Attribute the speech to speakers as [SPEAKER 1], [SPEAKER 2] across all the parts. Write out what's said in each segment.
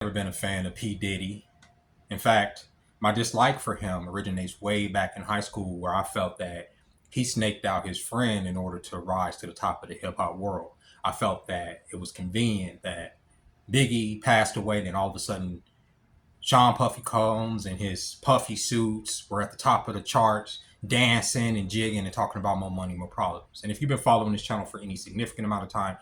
[SPEAKER 1] Never been a fan of P. Diddy. In fact, my dislike for him originates way back in high school where I felt that he snaked out his friend in order to rise to the top of the hip hop world. I felt that it was convenient that Biggie passed away, then all of a sudden Sean Puffy Combs and his puffy suits were at the top of the charts, dancing and jigging and talking about more money, more problems. And if you've been following this channel for any significant amount of time,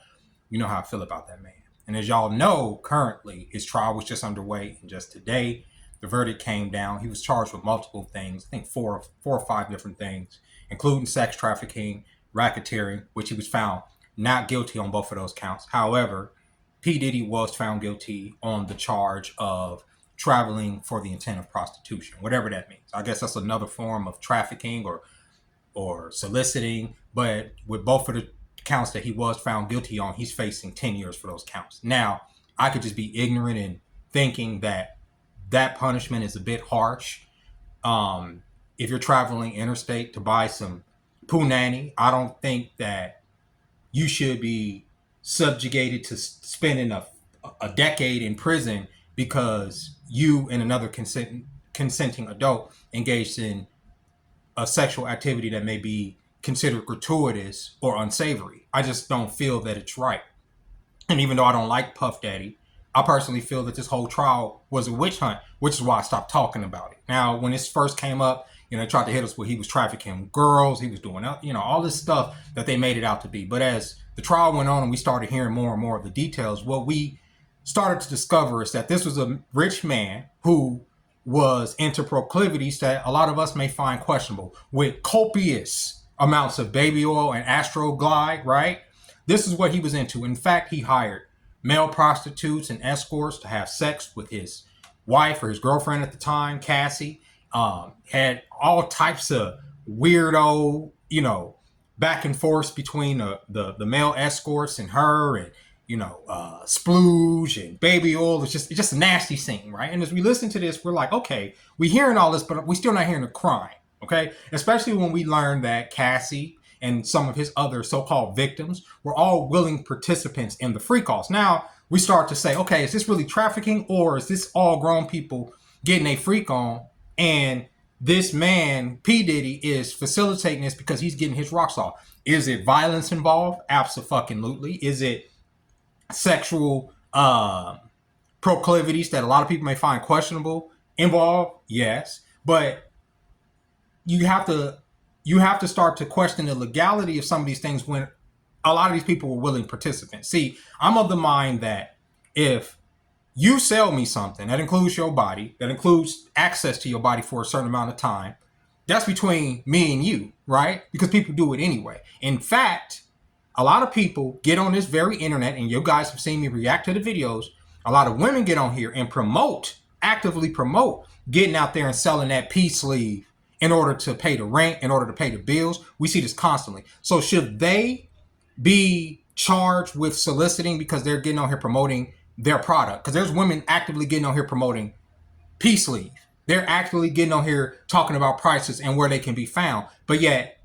[SPEAKER 1] you know how I feel about that man. And as y'all know, currently his trial was just underway, and just today the verdict came down. He was charged with multiple things, I think four or five different things, including sex trafficking, racketeering, which he was found not guilty on both of those counts. However, P. Diddy was found guilty on the charge of traveling for the intent of prostitution, whatever that means. I guess that's another form of trafficking or soliciting. But with both of the counts that he was found guilty on, he's facing 10 years for those counts. Now, I could just be ignorant in thinking that that punishment is a bit harsh. If you're traveling interstate to buy some punani, I don't think that you should be subjugated to spending a decade in prison because you and another consenting adult engaged in a sexual activity that may be considered gratuitous or unsavory. I just don't feel that it's right. And even though I don't like Puff Daddy, I personally feel that this whole trial was a witch hunt, which is why I stopped talking about it. Now, when this first came up, they tried to hit us with he was trafficking girls, he was doing, all this stuff that they made it out to be. But as the trial went on and we started hearing more and more of the details, what we started to discover is that this was a rich man who was into proclivities that a lot of us may find questionable, with copious amounts of baby oil and Astroglide, right? This is what he was into. In fact, he hired male prostitutes and escorts to have sex with his wife or his girlfriend at the time, Cassie. Had all types of weirdo, back and forth between the male escorts and her, and splooge and baby oil. It's just a nasty scene, right? And as we listen to this, we're like, okay, we're hearing all this, but we're still not hearing the crime, okay? Especially when we learn that Cassie and some of his other so-called victims were all willing participants in the freak-offs. Now, we start to say, okay, is this really trafficking, or is this all grown people getting a freak on, and this man, P. Diddy, is facilitating this because he's getting his rocks off? Is it violence involved? Absolutely. Is it sexual proclivities that a lot of people may find questionable involved? Yes. But you have to start to question the legality of some of these things when a lot of these people were willing participants. See, I'm of the mind that if you sell me something that includes your body, that includes access to your body for a certain amount of time, that's between me and you, right? Because people do it anyway. In fact, a lot of people get on this very internet, and you guys have seen me react to the videos. A lot of women get on here and actively promote getting out there and selling that peace sleeve in order to pay the rent, in order to pay the bills. We see this constantly. So should they be charged with soliciting because they're getting on here promoting their product? Because there's women actively getting on here promoting peace sleeve. They're actually getting on here talking about prices and where they can be found. But yet,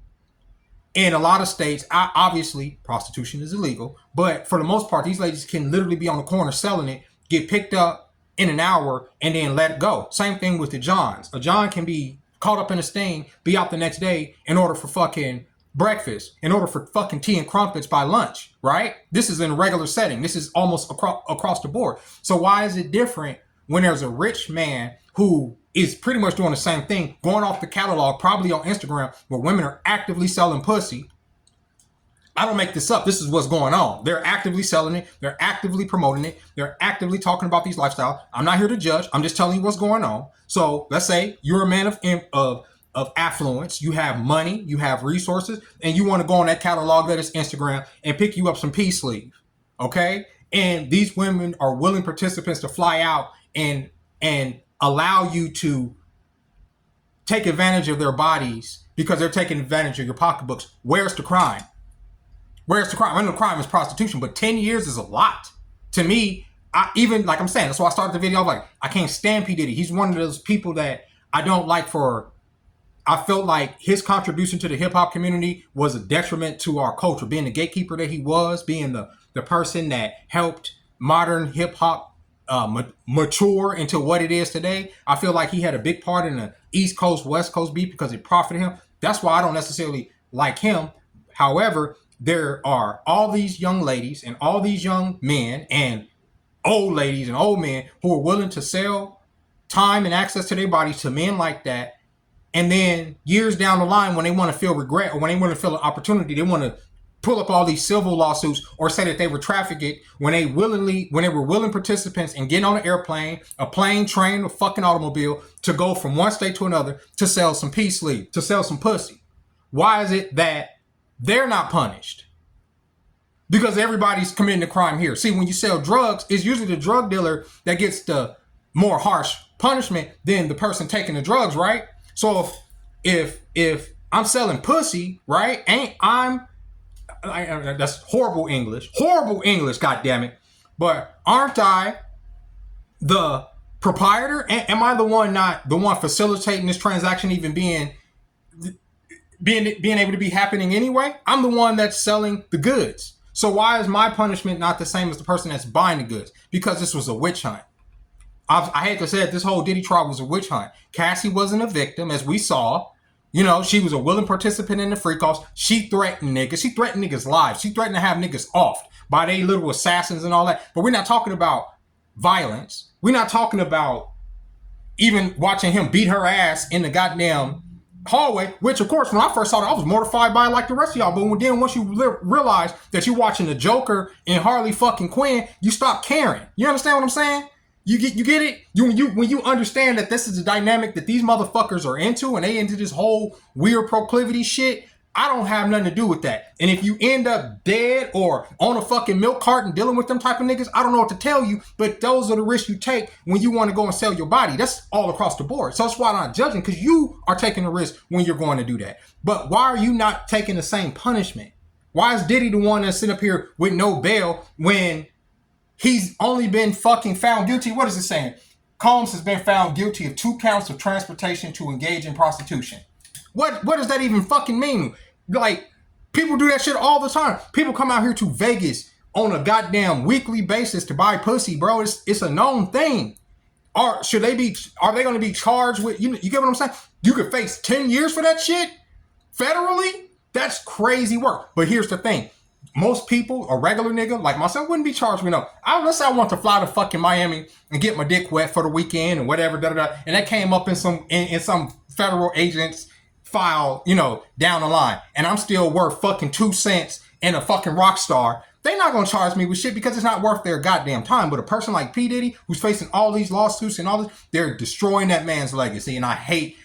[SPEAKER 1] in a lot of states, obviously, prostitution is illegal. But for the most part, these ladies can literally be on the corner selling it, get picked up in an hour, and then let go. Same thing with the Johns. A John can be caught up in a sting, be out the next day in order for fucking breakfast, in order for fucking tea and crumpets by lunch, right? This is in a regular setting. This is almost across the board. So why is it different when there's a rich man who is pretty much doing the same thing, going off the catalog, probably on Instagram, where women are actively selling pussy? I don't make this up. This is what's going on. They're actively selling it. They're actively promoting it. They're actively talking about these lifestyles. I'm not here to judge. I'm just telling you what's going on. So let's say you're a man of affluence. You have money, you have resources, and you want to go on that catalog that is Instagram and pick you up some peace sleeve, okay? And these women are willing participants to fly out and allow you to take advantage of their bodies because they're taking advantage of your pocketbooks. Where's the crime? Where's the crime? I know the crime is prostitution, but 10 years is a lot. To me, like I'm saying, that's why I started the video. I was like, I can't stand P. Diddy. He's one of those people that I don't like I felt like his contribution to the hip hop community was a detriment to our culture, being the gatekeeper that he was, being the person that helped modern hip hop mature into what it is today. I feel like he had a big part in the East Coast West Coast beef because it profited him. That's why I don't necessarily like him. However, there are all these young ladies and all these young men and old ladies and old men who are willing to sell time and access to their bodies to men like that. And then years down the line, when they want to feel regret or when they want to feel an opportunity, they want to pull up all these civil lawsuits or say that they were trafficked when they were willing participants in getting on an airplane, a plane, train, a fucking automobile to go from one state to another to sell some peace leave, to sell some pussy. Why is it that they're not punished? Because everybody's committing a crime here. See, when you sell drugs, it's usually the drug dealer that gets the more harsh punishment than the person taking the drugs, right? So if I'm selling pussy, right? That's horrible English, God damn it. But aren't I the proprietor? Am I the one facilitating this transaction even being able to be happening anyway? I'm the one that's selling the goods. So why is my punishment not the same as the person that's buying the goods? Because this was a witch hunt. I hate to say it, this whole Diddy trial was a witch hunt. Cassie wasn't a victim, as we saw. You know, she was a willing participant in the freak-offs. She threatened niggas. She threatened niggas' lives. She threatened to have niggas off by they little assassins and all that. But we're not talking about violence. We're not talking about even watching him beat her ass in the goddamn hallway, which, of course, when I first saw that, I was mortified by it like the rest of y'all. But then once you realize that you're watching the Joker and Harley fucking Quinn, you stop caring. You understand what I'm saying? You get it? When you understand that this is a dynamic that these motherfuckers are into and they into this whole weird proclivity shit, I don't have nothing to do with that. And if you end up dead or on a fucking milk carton dealing with them type of niggas, I don't know what to tell you, but those are the risks you take when you want to go and sell your body. That's all across the board. So that's why I'm not judging, because you are taking a risk when you're going to do that. But why are you not taking the same punishment? Why is Diddy the one that's sitting up here with no bail when he's only been fucking found guilty? What is it saying? Combs has been found guilty of 2 counts of transportation to engage in prostitution. What does that even fucking mean? Like, people do that shit all the time. People come out here to Vegas on a goddamn weekly basis to buy pussy, bro. It's a known thing. Are they going to be charged with, you get what I'm saying? You could face 10 years for that shit federally? That's crazy work. But here's the thing. Most people, a regular nigga like myself, wouldn't be charged with no. Unless I want to fly to fucking Miami and get my dick wet for the weekend and whatever, and that came up in some federal agent's file, down the line, and I'm still worth fucking 2 cents and a fucking rock star. They're not gonna charge me with shit because it's not worth their goddamn time. But a person like P. Diddy, who's facing all these lawsuits and all this, they're destroying that man's legacy, and I hate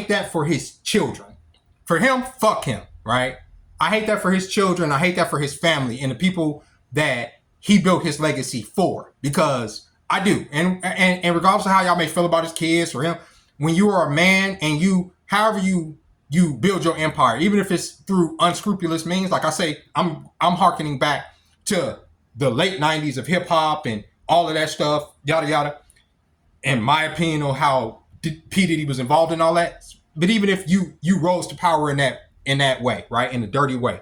[SPEAKER 1] that for his children. For him, fuck him, right? I hate that for his children. I hate that for his family and the people that he built his legacy for, because I do. And regardless of how y'all may feel about his kids or him, when you are a man and however you build your empire, even if it's through unscrupulous means, like I say, I'm hearkening back to the late 90s of hip hop and all of that stuff, yada yada. In my opinion on how P. Diddy was involved in all that. But even if you rose to power in that way, right? In a dirty way,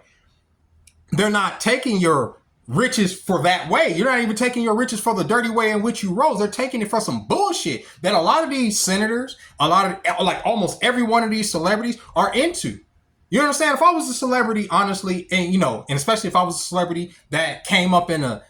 [SPEAKER 1] they're not taking your riches for that way. You're not even taking your riches for the dirty way in which you rose. They're taking it for some bullshit that a lot of these senators, like almost every one of these celebrities are into. You understand? If I was a celebrity, honestly, and especially if I was a celebrity that came up in the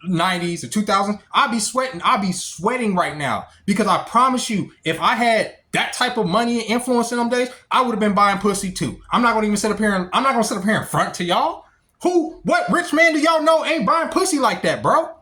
[SPEAKER 1] 90s or 2000s, I'd be sweating right now, because I promise you, if I had that type of money and influence in them days, I would have been buying pussy too. I'm not gonna sit up here in front to y'all. What rich man do y'all know ain't buying pussy like that, bro?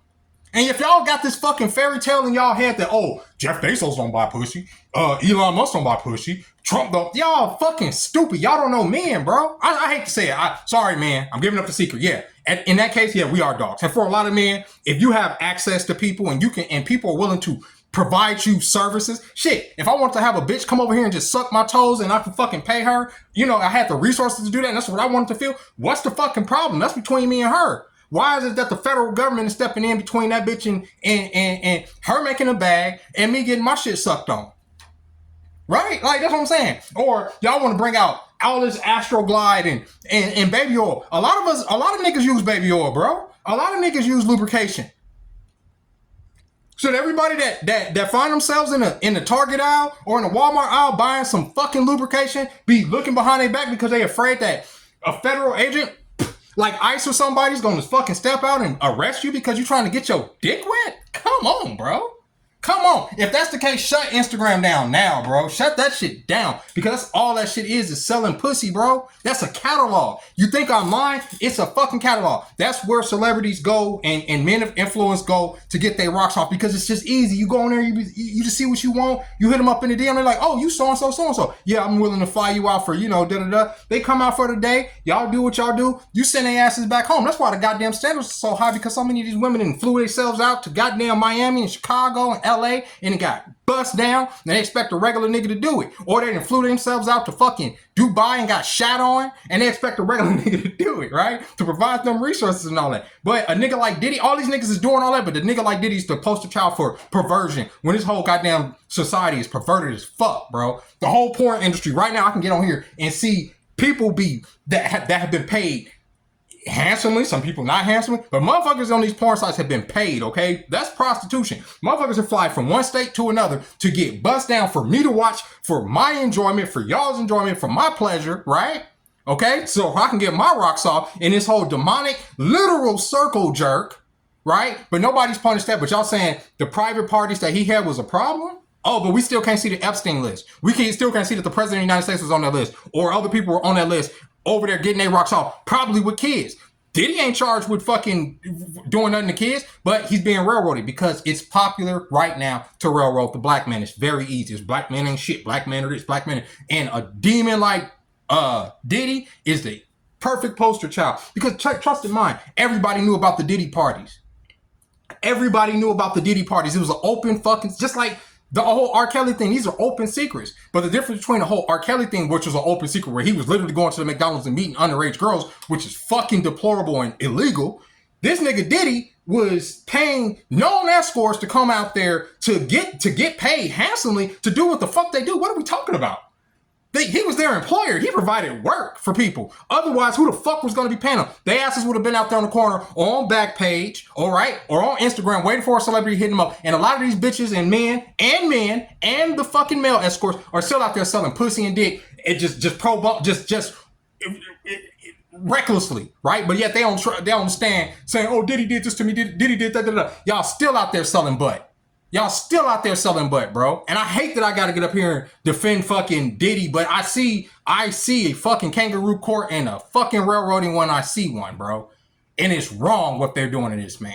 [SPEAKER 1] And if y'all got this fucking fairy tale in y'all head that, Jeff Bezos don't buy pussy, Elon Musk don't buy pussy, Trump don't, y'all fucking stupid. Y'all don't know men, bro. I hate to say it. Sorry, man. I'm giving up the secret. Yeah. In that case, yeah, we are dogs. And for a lot of men, if you have access to people and people are willing to provide you services, shit, if I want to have a bitch come over here and just suck my toes and I can fucking pay her, I had the resources to do that and that's what I wanted to feel, what's the fucking problem? That's between me and her. Why is it that the federal government is stepping in between that bitch and her making a bag and me getting my shit sucked on? Right? Like, that's what I'm saying. Or y'all want to bring out all this Astroglide and baby oil. A lot of niggas use baby oil, bro. A lot of niggas use lubrication. Should everybody that find themselves in the Target aisle or in the Walmart aisle buying some fucking lubrication be looking behind their back because they afraid that a federal agent like ICE or somebody's gonna fucking step out and arrest you because you're trying to get your dick wet? Come on, bro. Come on. If that's the case, shut Instagram down now, bro. Shut that shit down. Because that's all that shit is selling pussy, bro. That's a catalog. You think I'm lying? It's a fucking catalog. That's where celebrities go and men of influence go to get their rocks off because it's just easy. You go in there, you just see what you want. You hit them up in the DM. They're like, oh, you so-and-so, so-and-so. Yeah, I'm willing to fly you out for, da-da-da. They come out for the day. Y'all do what y'all do. You send their asses back home. That's why the goddamn standards are so high because so many of these women flew themselves out to goddamn Miami and Chicago and LA and it got bust down and they expect a regular nigga to do it. Or they done flew themselves out to fucking Dubai and got shot on and they expect a regular nigga to do it, right? To provide them resources and all that. But a nigga like Diddy, all these niggas is doing all that, but the nigga like Diddy's the poster child for perversion when this whole goddamn society is perverted as fuck, bro. The whole porn industry right now, I can get on here and see people that have been paid handsomely, some people not handsomely, but motherfuckers on these porn sites have been paid, okay? That's prostitution. Motherfuckers have fly from one state to another to get bust down for me to watch, for my enjoyment, for y'all's enjoyment, for my pleasure, right? Okay? So I can get my rocks off in this whole demonic, literal circle jerk, right? But nobody's punished that, but y'all saying the private parties that he had was a problem? Oh, but we still can't see the Epstein list. Still can't see that the president of the United States was on that list or other people were on that list over there getting their rocks off, probably with kids. Diddy ain't charged with fucking doing nothing to kids, but he's being railroaded because it's popular right now to railroad the black man. It's very easy. It's black men ain't shit. Black men are this, black men. And a demon like Diddy is the perfect poster child. Because trust in mind, everybody knew about the Diddy parties. Everybody knew about the Diddy parties. It was an open fucking, just like the whole R. Kelly thing, these are open secrets. But the difference between the whole R. Kelly thing, which was an open secret where he was literally going to the McDonald's and meeting underage girls, which is fucking deplorable and illegal. This nigga Diddy was paying known escorts to come out there to get paid handsomely to do what the fuck they do. What are we talking about? He was their employer. He provided work for people. Otherwise, who the fuck was going to be paying them? They asses would have been out there on the corner or on Backpage, all right, or on Instagram waiting for a celebrity hitting them up. And a lot of these bitches and men and the fucking male escorts are still out there selling pussy and dick. It just recklessly, right? But yet they don't stand saying, "Oh, Diddy did this to me. Diddy did that." Y'all still out there selling butt. Y'all still out there selling butt, bro. And I hate that I gotta get up here and defend fucking Diddy, but I see a fucking kangaroo court and a fucking railroading when I see one, bro. And it's wrong what they're doing to this man.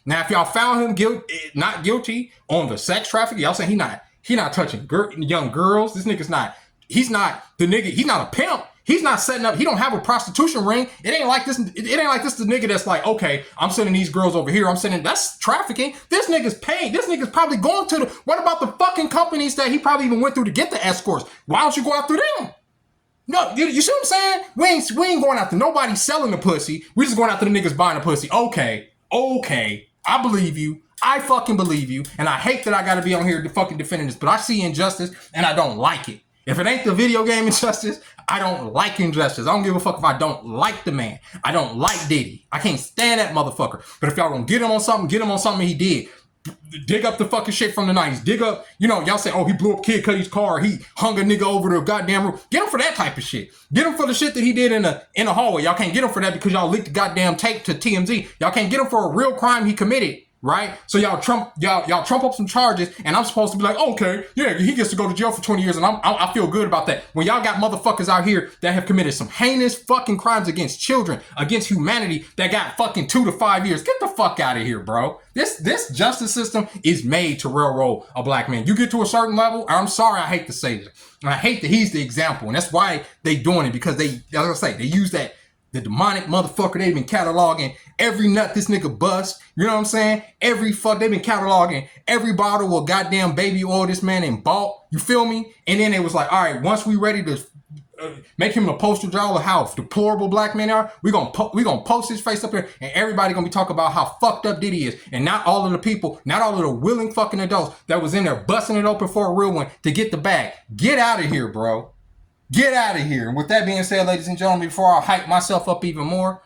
[SPEAKER 1] Now, if y'all found him not guilty on the sex trafficking, y'all saying he not touching young girls. This nigga's not. He's not the nigga. He's not a pimp. He's not setting up. He don't have a prostitution ring. It ain't like this. It ain't like this. The nigga that's like, okay, I'm sending these girls over here. That's trafficking. This nigga's paid. This nigga's probably going to what about the fucking companies that he probably even went through to get the escorts? Why don't you go after them? No, you see what I'm saying? We ain't going after nobody selling the pussy. We just going after the niggas buying the pussy. Okay. I believe you. I fucking believe you. And I hate that I got to be on here to fucking defending this, but I see injustice and I don't like it. If it ain't the video game injustice, I don't like injustice. I don't give a fuck if I don't like the man. I don't like Diddy. I can't stand that motherfucker. But if y'all gonna get him on something he did. Dig up the fucking shit from the 90s. Dig up, y'all say, oh, he blew up Kid Cudi's car. He hung a nigga over the goddamn roof. Get him for that type of shit. Get him for the shit that he did in the hallway. Y'all can't get him for that because y'all leaked the goddamn tape to TMZ. Y'all can't get him for a real crime he committed. Right? So y'all trump up some charges and I'm supposed to be like, okay, yeah, he gets to go to jail for 20 years and I feel good about that. When y'all got motherfuckers out here that have committed some heinous fucking crimes against children, against humanity that got fucking 2 to 5 years. Get the fuck out of here, bro. This justice system is made to railroad a black man. You get to a certain level, I'm sorry, I hate to say this. And I hate that he's the example. And that's why they doing it because they use that the demonic motherfucker. They've been cataloging every nut this nigga bust. You know what I'm saying? They've been cataloging every bottle of goddamn baby oil this man ain't bought. You feel me? And then it was like, all right, once we ready to make him a poster child of how deplorable black men are, we gonna post his face up there and everybody gonna be talking about how fucked up Diddy is. And not all of the people, not all of the willing fucking adults that was in there busting it open for a real one to get the bag. Get out of here, bro. Get out of here. And with that being said, ladies and gentlemen, before I hype myself up even more,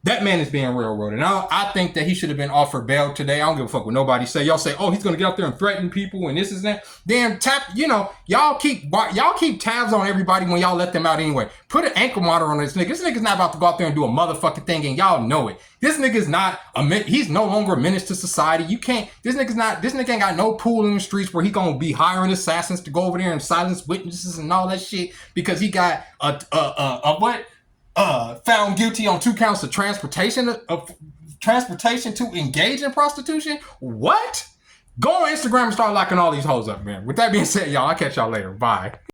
[SPEAKER 1] That man is being railroaded. And I think that he should have been offered bail today. I don't give a fuck what nobody say. Y'all say, oh, he's gonna get out there and threaten people and this is that. Damn y'all keep tabs on everybody when y'all let them out anyway. Put an ankle monitor on this nigga. This nigga's not about to go out there and do a motherfucking thing, and y'all know it. This nigga's not he's no longer a menace to society. This nigga ain't got no pool in the streets where he gonna be hiring assassins to go over there and silence witnesses and all that shit because he got found guilty on 2 counts of transportation to engage in prostitution. What? Go on Instagram and start locking all these hoes up, man. With that being said, y'all, I'll catch y'all later. Bye.